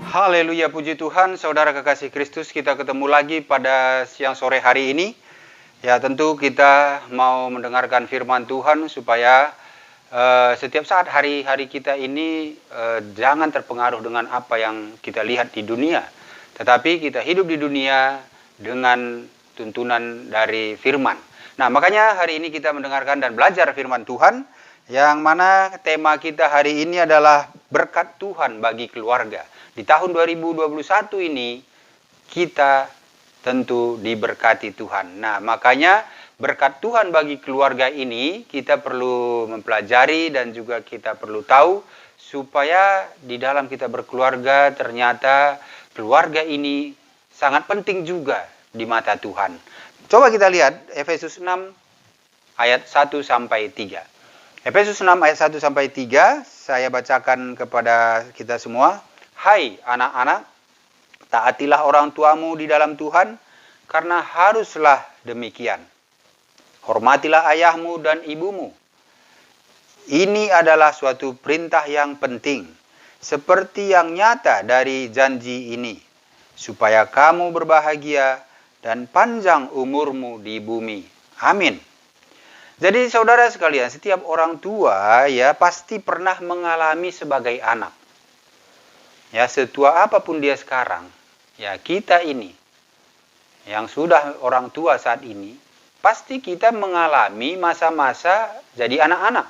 Haleluya, puji Tuhan, saudara kekasih Kristus, kita ketemu lagi pada siang sore hari ini. Ya, tentu kita mau mendengarkan firman Tuhan supaya setiap saat hari-hari kita ini jangan terpengaruh dengan apa yang kita lihat di dunia. Tetapi kita hidup di dunia dengan tuntunan dari firman. Nah, makanya hari ini kita mendengarkan dan belajar firman Tuhan, yang mana tema kita hari ini adalah berkat Tuhan bagi keluarga. Di tahun 2021 ini kita tentu diberkati Tuhan. Nah, makanya berkat Tuhan bagi keluarga ini kita perlu mempelajari dan juga kita perlu tahu supaya di dalam kita berkeluarga ternyata keluarga ini sangat penting juga di mata Tuhan. Coba kita lihat Efesus 6 ayat 1 sampai 3. Efesus 6 ayat 1 sampai 3 saya bacakan kepada kita semua. Hai anak-anak, taatilah orang tuamu di dalam Tuhan, karena haruslah demikian. Hormatilah ayahmu dan ibumu. Ini adalah suatu perintah yang penting, seperti yang nyata dari janji ini, supaya kamu berbahagia dan panjang umurmu di bumi. Amin. Jadi saudara sekalian, setiap orang tua ya pasti pernah mengalami sebagai anak. Ya, setua apapun dia sekarang, ya kita ini yang sudah orang tua saat ini, pasti kita mengalami masa-masa jadi anak-anak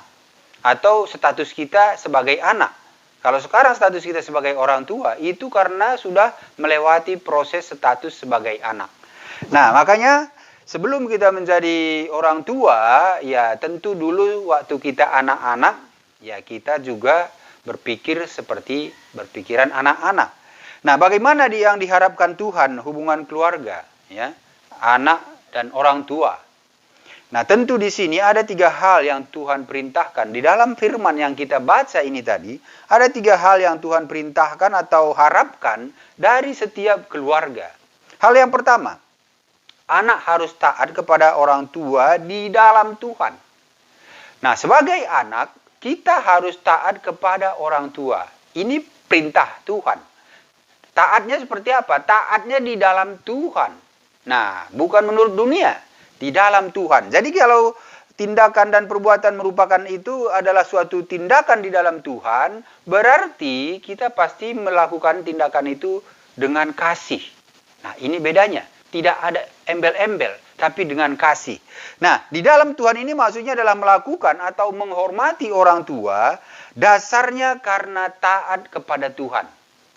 atau status kita sebagai anak. Kalau sekarang status kita sebagai orang tua itu karena sudah melewati proses status sebagai anak. Nah, makanya sebelum kita menjadi orang tua, ya tentu dulu waktu kita anak-anak, ya kita juga berpikir seperti berpikiran anak-anak. Nah, bagaimana yang diharapkan Tuhan hubungan keluarga, ya, anak dan orang tua. Nah, tentu di sini ada 3 hal yang Tuhan perintahkan. Di dalam firman yang kita baca ini tadi, ada 3 hal yang Tuhan perintahkan atau harapkan dari setiap keluarga. Hal yang pertama, anak harus taat kepada orang tua di dalam Tuhan. Nah, sebagai anak, kita harus taat kepada orang tua. Ini perintah Tuhan. Taatnya seperti apa? Taatnya di dalam Tuhan. Nah, bukan menurut dunia. Di dalam Tuhan. Jadi kalau tindakan dan perbuatan merupakan itu adalah suatu tindakan di dalam Tuhan, berarti kita pasti melakukan tindakan itu dengan kasih. Nah, ini bedanya. Tidak ada embel-embel, tapi dengan kasih. Nah, di dalam Tuhan ini maksudnya adalah melakukan atau menghormati orang tua, dasarnya karena taat kepada Tuhan.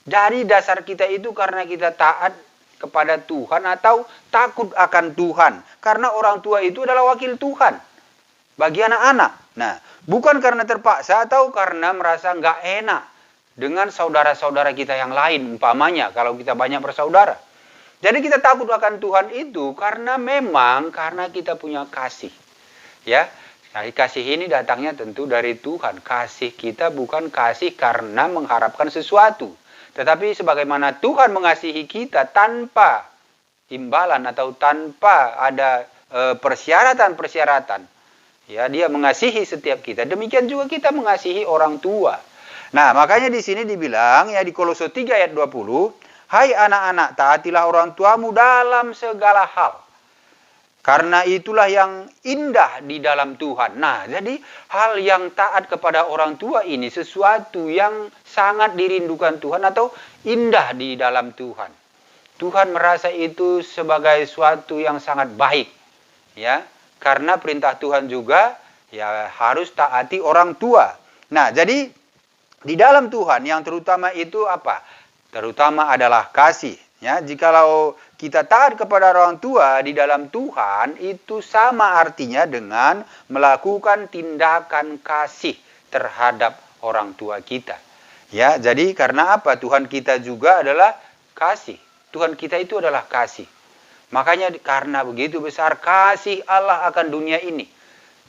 Dari dasar kita itu karena kita taat kepada Tuhan atau takut akan Tuhan. Karena orang tua itu adalah wakil Tuhan bagi anak-anak. Nah, bukan karena terpaksa atau karena merasa nggak enak dengan saudara-saudara kita yang lain, umpamanya kalau kita banyak bersaudara. Jadi kita takut akan Tuhan itu karena memang karena kita punya kasih. Ya, kasih ini datangnya tentu dari Tuhan. Kasih kita bukan kasih karena mengharapkan sesuatu. Tetapi sebagaimana Tuhan mengasihi kita tanpa imbalan atau tanpa ada persyaratan-persyaratan. Ya, dia mengasihi setiap kita. Demikian juga kita mengasihi orang tua. Nah, makanya di sini dibilang ya di Kolose 3 ayat 20, hai anak-anak, taatilah orang tuamu dalam segala hal. Karena itulah yang indah di dalam Tuhan. Nah, jadi hal yang taat kepada orang tua ini sesuatu yang sangat dirindukan Tuhan atau indah di dalam Tuhan. Tuhan merasa itu sebagai suatu yang sangat baik. Ya, karena perintah Tuhan juga ya harus taati orang tua. Nah, jadi di dalam Tuhan yang terutama itu apa? Terutama adalah kasih. Ya, jikalau kita taat kepada orang tua di dalam Tuhan, itu sama artinya dengan melakukan tindakan kasih terhadap orang tua kita. Ya, jadi karena apa? Tuhan kita juga adalah kasih. Tuhan kita itu adalah kasih. Makanya karena begitu besar kasih Allah akan dunia ini.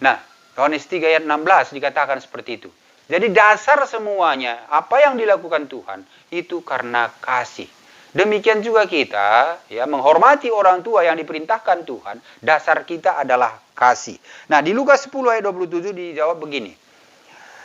Nah, Yohanes 3 ayat 16 dikatakan seperti itu. Jadi dasar semuanya, apa yang dilakukan Tuhan, itu karena kasih. Demikian juga kita, ya menghormati orang tua yang diperintahkan Tuhan, dasar kita adalah kasih. Nah, di Lukas 10 ayat 27 dijawab begini.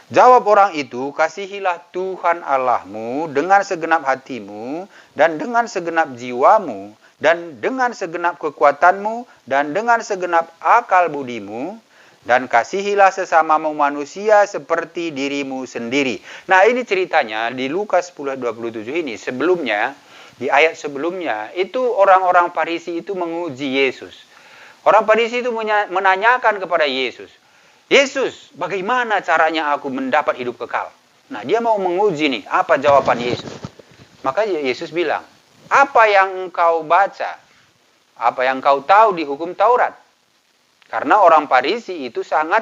Jawab orang itu, kasihilah Tuhan Allahmu dengan segenap hatimu, dan dengan segenap jiwamu, dan dengan segenap kekuatanmu, dan dengan segenap akal budimu, dan kasihilah sesamamu manusia seperti dirimu sendiri. Nah, ini ceritanya di Lukas 10:27 ini. Sebelumnya, di ayat sebelumnya, itu orang-orang Farisi itu menguji Yesus. Orang Farisi itu menanyakan kepada Yesus, Yesus, bagaimana caranya aku mendapat hidup kekal? Nah, dia mau menguji nih, apa jawaban Yesus? Maka Yesus bilang, apa yang engkau baca? Apa yang engkau tahu di hukum Taurat? Karena orang Farisi itu sangat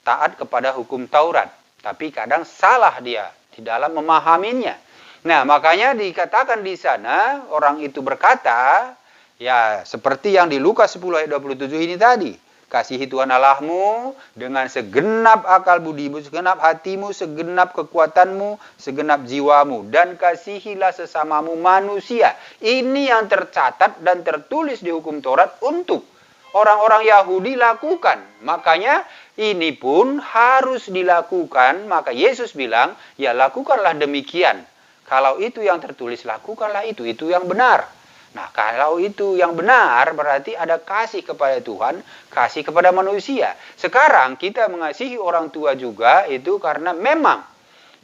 taat kepada hukum Taurat. Tapi kadang salah dia di dalam memahaminya. Nah, makanya dikatakan di sana, orang itu berkata, ya seperti yang di Lukas 10 ayat 27 ini tadi. Kasihi Tuhan Allahmu dengan segenap akal budimu, segenap hatimu, segenap kekuatanmu, segenap jiwamu. Dan kasihilah sesamamu manusia. Ini yang tercatat dan tertulis di hukum Taurat untuk orang-orang Yahudi lakukan. Makanya ini pun harus dilakukan. Maka Yesus bilang, ya lakukanlah demikian. Kalau itu yang tertulis, lakukanlah itu yang benar. Nah, kalau itu yang benar, berarti ada kasih kepada Tuhan, kasih kepada manusia. Sekarang kita mengasihi orang tua juga itu karena memang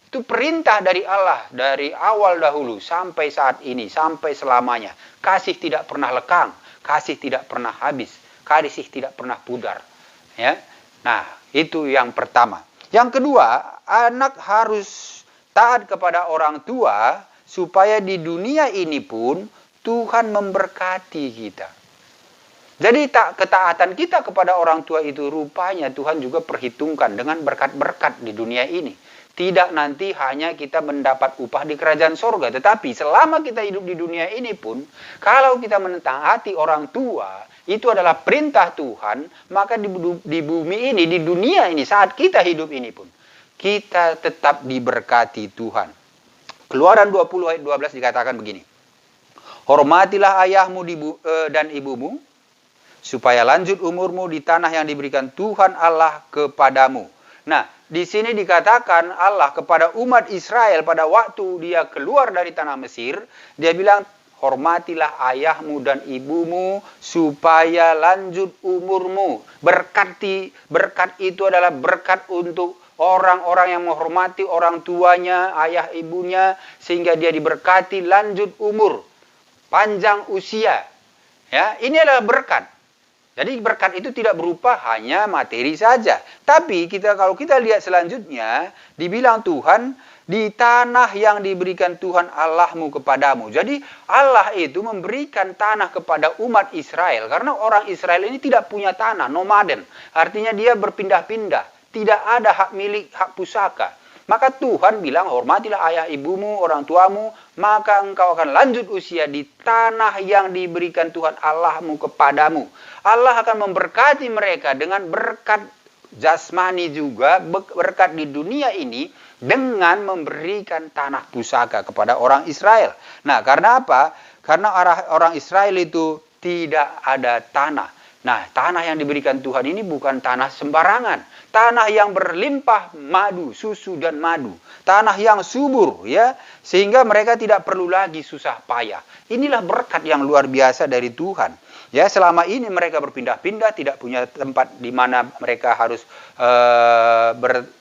itu perintah dari Allah, dari awal dahulu sampai saat ini, sampai selamanya. Kasih tidak pernah lekang, kasih tidak pernah habis, kasih tidak pernah pudar. Ya. Nah, itu yang pertama. Yang kedua, anak harus taat kepada orang tua supaya di dunia ini pun Tuhan memberkati kita. Jadi ketaatan kita kepada orang tua itu rupanya Tuhan juga perhitungkan dengan berkat-berkat di dunia ini. Tidak nanti hanya kita mendapat upah di kerajaan sorga. Tetapi selama kita hidup di dunia ini pun, kalau kita mentaati orang tua, itu adalah perintah Tuhan, maka di bumi ini, di dunia ini, saat kita hidup ini pun, kita tetap diberkati Tuhan. Keluaran 20 ayat 12 dikatakan begini. Hormatilah ayahmu dan ibumu, supaya lanjut umurmu di tanah yang diberikan Tuhan Allah kepadamu. Nah, di sini dikatakan Allah kepada umat Israel pada waktu dia keluar dari tanah Mesir, dia bilang, hormatilah ayahmu dan ibumu, supaya lanjut umurmu. Berkat itu adalah berkat untuk orang-orang yang menghormati orang tuanya, ayah ibunya, sehingga dia diberkati lanjut umur. Panjang usia. Ya, ini adalah berkat. Jadi berkat itu tidak berupa hanya materi saja. Tapi kalau kita lihat selanjutnya, dibilang Tuhan, di tanah yang diberikan Tuhan Allahmu kepadamu. Jadi Allah itu memberikan tanah kepada umat Israel. Karena orang Israel ini tidak punya tanah, nomaden. Artinya dia berpindah-pindah. Tidak ada hak milik, hak pusaka. Maka Tuhan bilang, hormatilah ayah ibumu, orang tuamu, maka engkau akan lanjut usia di tanah yang diberikan Tuhan Allahmu kepadamu. Allah akan memberkati mereka dengan berkat jasmani juga, berkat di dunia ini, dengan memberikan tanah pusaka kepada orang Israel. Nah, karena apa? Karena orang Israel itu tidak ada tanah. Nah, tanah yang diberikan Tuhan ini bukan tanah sembarangan. Tanah yang berlimpah madu, susu dan madu. Tanah yang subur, ya, sehingga mereka tidak perlu lagi susah payah. Inilah berkat yang luar biasa dari Tuhan. Ya, selama ini mereka berpindah-pindah, tidak punya tempat di mana mereka harus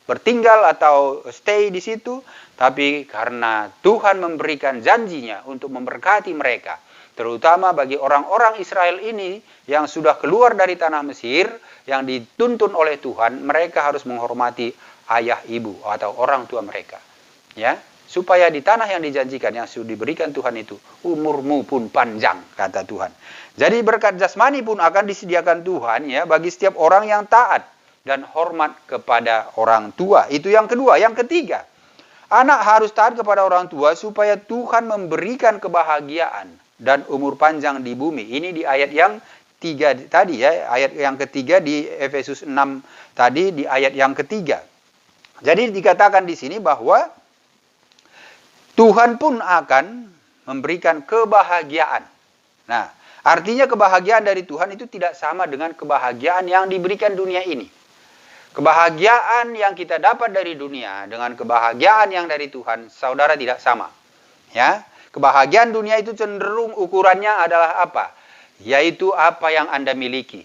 bertinggal atau stay di situ. Tapi karena Tuhan memberikan janjinya untuk memberkati mereka, terutama bagi orang-orang Israel ini yang sudah keluar dari tanah Mesir, yang dituntun oleh Tuhan, mereka harus menghormati ayah ibu atau orang tua mereka. Ya, supaya di tanah yang dijanjikan, yang sudah diberikan Tuhan itu, umurmu pun panjang, kata Tuhan. Jadi berkat jasmani pun akan disediakan Tuhan, ya, bagi setiap orang yang taat dan hormat kepada orang tua. Itu yang kedua. Yang ketiga, anak harus taat kepada orang tua supaya Tuhan memberikan kebahagiaan dan umur panjang di bumi. Ini di ayat yang 3 tadi, ya, ayat yang ketiga di Efesus 6 tadi, di ayat yang ketiga. Jadi dikatakan di sini bahwa Tuhan pun akan memberikan kebahagiaan. Nah, artinya kebahagiaan dari Tuhan itu tidak sama dengan kebahagiaan yang diberikan dunia ini. Kebahagiaan yang kita dapat dari dunia dengan kebahagiaan yang dari Tuhan, saudara, tidak sama. Ya, kebahagiaan dunia itu cenderung ukurannya adalah apa? Yaitu apa yang Anda miliki.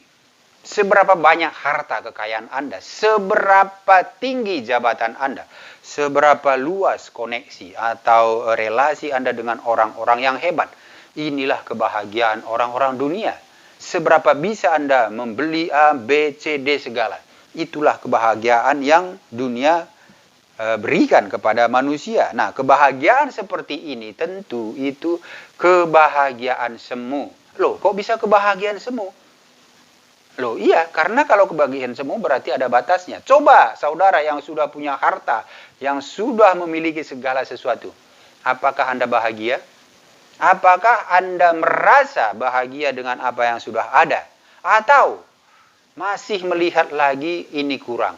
Seberapa banyak harta kekayaan Anda, seberapa tinggi jabatan Anda, seberapa luas koneksi atau relasi Anda dengan orang-orang yang hebat. Inilah kebahagiaan orang-orang dunia. Seberapa bisa Anda membeli A, B, C, D segala. Itulah kebahagiaan yang dunia berikan kepada manusia. Nah, kebahagiaan seperti ini tentu itu kebahagiaan semu. Loh, kok bisa kebahagiaan semu? Loh, iya, karena kalau kebahagiaan semu berarti ada batasnya. Coba saudara yang sudah punya harta, yang sudah memiliki segala sesuatu. Apakah Anda bahagia? Apakah Anda merasa bahagia dengan apa yang sudah ada? Atau masih melihat lagi ini kurang,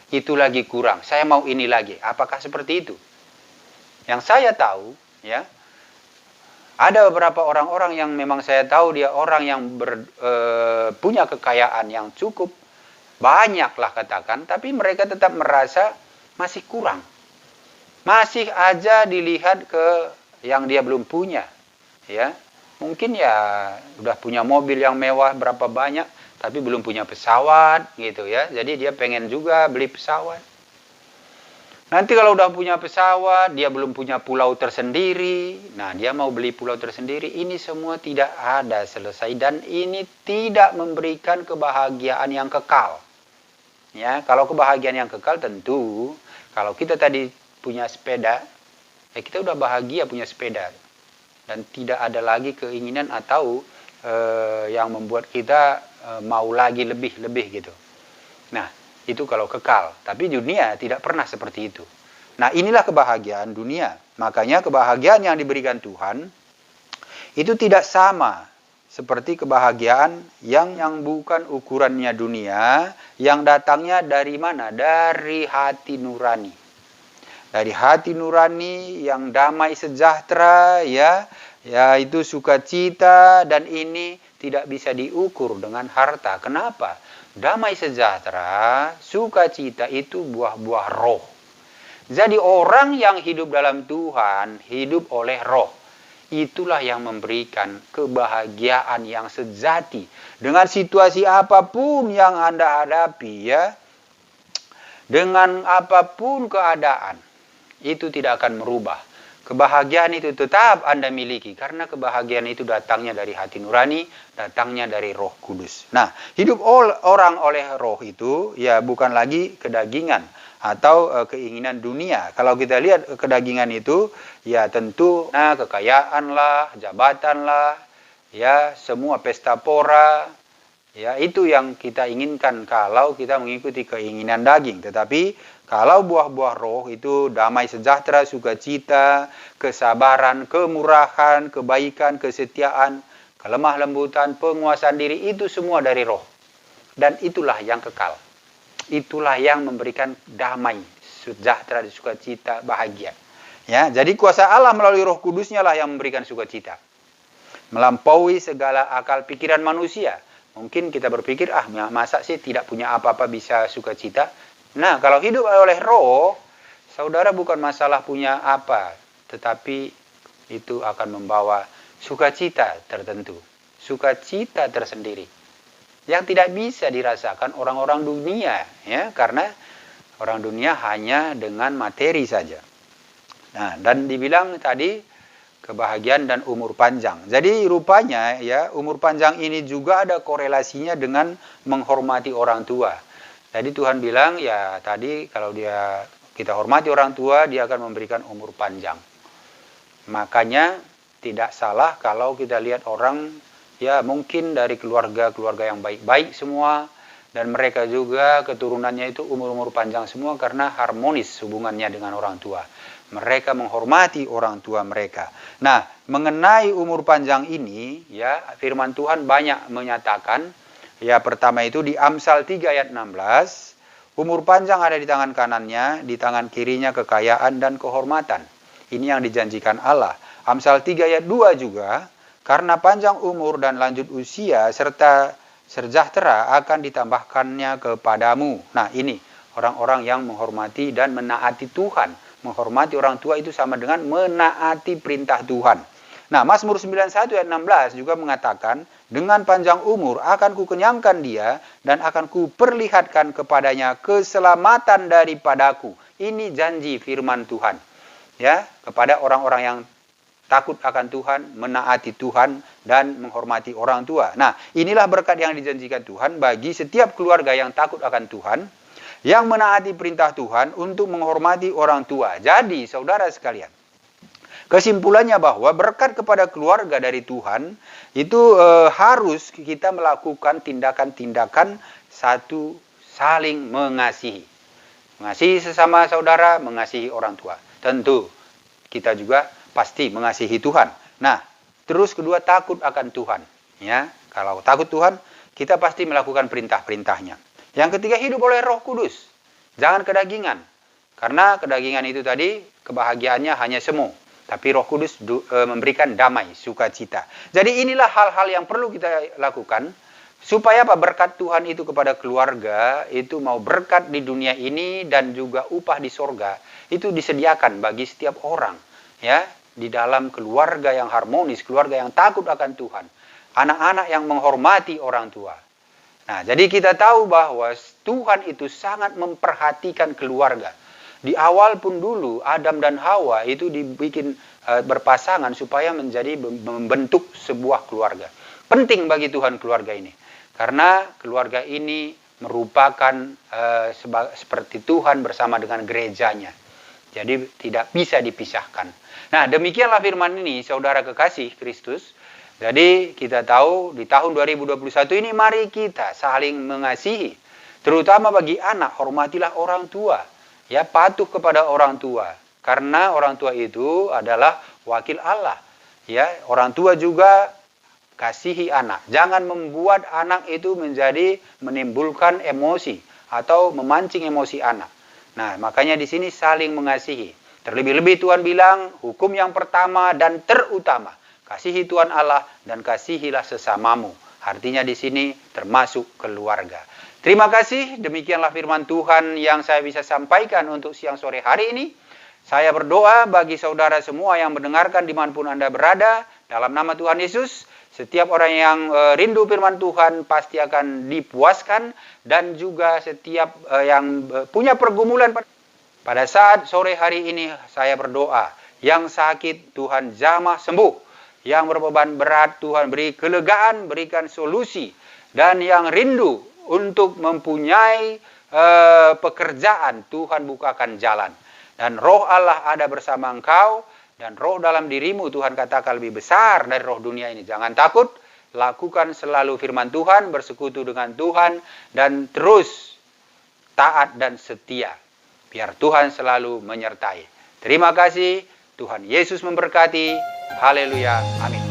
itu lagi kurang, saya mau ini lagi. Apakah seperti itu? Yang saya tahu, ya, ada beberapa orang-orang yang memang saya tahu dia orang yang punya kekayaan yang cukup banyak lah katakan, tapi mereka tetap merasa masih kurang. Masih aja dilihat ke yang dia belum punya, ya. Mungkin ya udah punya mobil yang mewah berapa banyak, tapi belum punya pesawat gitu ya. Jadi dia pengen juga beli pesawat. Nanti kalau udah punya pesawat, dia belum punya pulau tersendiri. Nah, dia mau beli pulau tersendiri. Ini semua tidak ada selesai dan ini tidak memberikan kebahagiaan yang kekal. Ya, kalau kebahagiaan yang kekal tentu kalau kita tadi punya sepeda, ya kita udah bahagia punya sepeda. Dan tidak ada lagi keinginan atau yang membuat kita mau lagi lebih gitu. Nah, itu kalau kekal. Tapi dunia tidak pernah seperti itu. Nah, inilah kebahagiaan dunia. Makanya kebahagiaan yang diberikan Tuhan itu tidak sama seperti kebahagiaan yang bukan ukurannya dunia, yang datangnya dari mana? Dari hati nurani. Dari hati nurani yang damai sejahtera, ya itu sukacita, dan ini tidak bisa diukur dengan harta. Kenapa? Damai sejahtera, sukacita itu buah-buah roh. Jadi orang yang hidup dalam Tuhan, hidup oleh roh. Itulah yang memberikan kebahagiaan yang sejati. Dengan situasi apapun yang Anda hadapi, ya, dengan apapun keadaan, itu tidak akan merubah. Kebahagiaan itu tetap Anda miliki karena kebahagiaan itu datangnya dari hati nurani, datangnya dari Roh Kudus. Nah, hidup orang oleh roh itu ya bukan lagi kedagingan atau keinginan dunia. Kalau kita lihat kedagingan itu ya tentu kekayaan lah, jabatan lah, ya semua pesta pora, ya itu yang kita inginkan kalau kita mengikuti keinginan daging. Tetapi kalau buah-buah roh itu damai sejahtera, sukacita, kesabaran, kemurahan, kebaikan, kesetiaan, kelemah lembutan, penguasaan diri, itu semua dari roh. Dan itulah yang kekal. Itulah yang memberikan damai, sejahtera, sukacita, bahagia. Ya, jadi kuasa Allah melalui Roh Kudusnya lah yang memberikan sukacita. Melampaui segala akal pikiran manusia. Mungkin kita berpikir, masa sih tidak punya apa-apa bisa sukacita? Nah, kalau hidup oleh roh, saudara bukan masalah punya apa, tetapi itu akan membawa sukacita tertentu, sukacita tersendiri, yang tidak bisa dirasakan orang-orang dunia, ya, karena orang dunia hanya dengan materi saja. Nah, dan dibilang tadi kebahagiaan dan umur panjang. Jadi rupanya ya umur panjang ini juga ada korelasinya dengan menghormati orang tua. Jadi Tuhan bilang ya tadi kalau kita hormati orang tua, dia akan memberikan umur panjang. Makanya tidak salah kalau kita lihat orang ya mungkin dari keluarga yang baik-baik semua, dan mereka juga keturunannya itu umur-umur panjang semua karena harmonis hubungannya dengan orang tua. Mereka menghormati orang tua mereka. Nah, mengenai umur panjang ini ya firman Tuhan banyak menyatakan. Ya, pertama itu di Amsal 3 ayat 16, umur panjang ada di tangan kanannya, di tangan kirinya kekayaan dan kehormatan. Ini yang dijanjikan Allah. Amsal 3 ayat 2 juga, karena panjang umur dan lanjut usia serta sejahtera akan ditambahkannya kepadamu. Nah, ini orang-orang yang menghormati dan menaati Tuhan. Menghormati orang tua itu sama dengan menaati perintah Tuhan. Nah, Mazmur 91 ayat 16 juga mengatakan, dengan panjang umur akan kukenyangkan dia dan akan kuperlihatkan kepadanya keselamatan daripadaku. Ini janji firman Tuhan. Ya, kepada orang-orang yang takut akan Tuhan, menaati Tuhan, dan menghormati orang tua. Nah, inilah berkat yang dijanjikan Tuhan bagi setiap keluarga yang takut akan Tuhan, yang menaati perintah Tuhan untuk menghormati orang tua. Jadi, saudara sekalian, kesimpulannya bahwa berkat kepada keluarga dari Tuhan itu harus kita melakukan tindakan-tindakan satu, saling mengasihi. Mengasihi sesama saudara, mengasihi orang tua. Tentu kita juga pasti mengasihi Tuhan. Nah, terus kedua, takut akan Tuhan. Ya, kalau takut Tuhan, kita pasti melakukan perintah-perintahnya. Yang ketiga, hidup oleh Roh Kudus. Jangan kedagingan. Karena kedagingan itu tadi kebahagiaannya hanya semu. Tapi Roh Kudus memberikan damai, sukacita. Jadi inilah hal-hal yang perlu kita lakukan. Supaya apa? Berkat Tuhan itu kepada keluarga, itu mau berkat di dunia ini dan juga upah di sorga. Itu disediakan bagi setiap orang. Ya, di dalam keluarga yang harmonis, keluarga yang takut akan Tuhan. Anak-anak yang menghormati orang tua. Nah, jadi kita tahu bahwa Tuhan itu sangat memperhatikan keluarga. Di awal pun dulu Adam dan Hawa itu dibikin berpasangan supaya membentuk sebuah keluarga. Penting bagi Tuhan keluarga ini. Karena keluarga ini merupakan seperti Tuhan bersama dengan gerejanya. Jadi tidak bisa dipisahkan. Nah, demikianlah firman ini, saudara kekasih Kristus. Jadi kita tahu di tahun 2021 ini mari kita saling mengasihi. Terutama bagi anak, hormatilah orang tua. Ya, patuh kepada orang tua. Karena orang tua itu adalah wakil Allah. Ya, orang tua juga kasihi anak. Jangan membuat anak itu menimbulkan emosi atau memancing emosi anak. Nah, makanya di sini saling mengasihi. Terlebih-lebih Tuhan bilang, hukum yang pertama dan terutama, kasihi Tuhan Allah dan kasihilah sesamamu. Artinya di sini termasuk keluarga. Terima kasih, demikianlah firman Tuhan yang saya bisa sampaikan untuk siang sore hari ini. Saya berdoa bagi saudara semua yang mendengarkan dimanapun Anda berada, dalam nama Tuhan Yesus, setiap orang yang rindu firman Tuhan pasti akan dipuaskan, dan juga setiap yang punya pergumulan pada saat sore hari ini saya berdoa, yang sakit Tuhan jamah sembuh. Yang berbeban berat Tuhan beri kelegaan, berikan solusi. Dan yang rindu untuk mempunyai pekerjaan, Tuhan bukakan jalan. Dan roh Allah ada bersama engkau, dan roh dalam dirimu Tuhan katakan lebih besar dari roh dunia ini. Jangan takut, lakukan selalu firman Tuhan, bersekutu dengan Tuhan, dan terus taat dan setia. Biar Tuhan selalu menyertai. Terima kasih, Tuhan Yesus memberkati. Haleluya, amin.